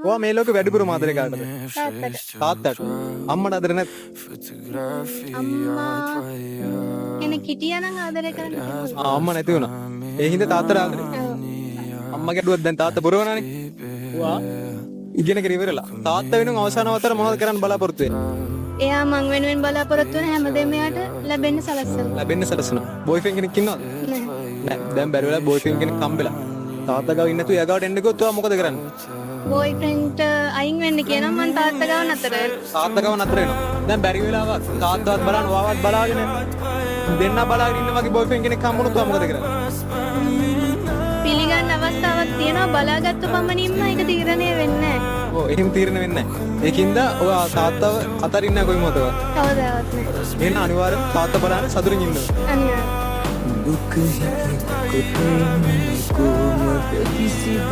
ඔයා මේ ලෝකෙ වැඩිපුරම ආදරේ කාටද? තාත්තට. තාත්තට. අම්මට ආදරේ නැත්. අම්මා කෙනෙක් හිටියා නම් ආදරය කරන්න තිබුණා. අම්මා නැති වුණා. ඒ හින්දා තාත්තට ආදරේ. අම්මා ගැඩුවත් දැන් තාත්තා බොරවනනේ. ඔයා ඉගෙන ගන්න ඉවරලා. තාත්තා වෙනුවෙන් අවසාන අවතර මොනවද කරන්න බලාපොරොත්තු වෙන්නේ? එයා මං වෙනුවෙන් බලාපොරොත්තු වෙන හැමදේම එයාට ලැබෙන්න සලස්සනවා. ලැබෙන්න සලසනවා. බොයිෆ්‍රෙන්ඩ් කෙනෙක් ඉන්නවද? නෑ. දැන් බැරි වෙලා බොයිෆ්‍රෙන්ඩ් කෙනෙක් හම්බෙලා. තාත්තා ගාව ඉන්න නැතුව එයා ගාවට එන්න ගියොත් ඔයා මොකද කරන්නේ? බොයිෆ්‍රෙන්ඩ්ට අයින් වෙන්න කියනවා මං තාත්තා ගාව නතර වෙනවා. තාත්තා ගාව නතර වෙනවා. දැන් බැරි වෙලාවක් තාත්තවත් බලන්න ඔයාවත් බලාගෙන දෙන්න බලාගෙන ඉන්න වගේ බොයිෆ්‍රෙන්ඩ් කෙනෙක් හම්බුනොත් ඔයා මොකද කරන්නේ? පිළිගන්න අවස්ථාවක් තියෙනවා බලාගත්තු පමණින්ම ඒක තීරණය වෙන්නේ නැහැ. ඔව් එහෙම තීරණය වෙන්නේ නැහැ. ඒකින්ද ඔයා තාත්තව අතරින්න නැහැ කොයි මොහොතවත්. කවදාවත් නැහැ. එහෙනම් අනිවාර්යෙන් තාත්තා බලන්න සතුටින් ඉන්න ඕනේ. අනිවාර්යෙන්. දුක හිතේ කොටේ කොමද කිසිද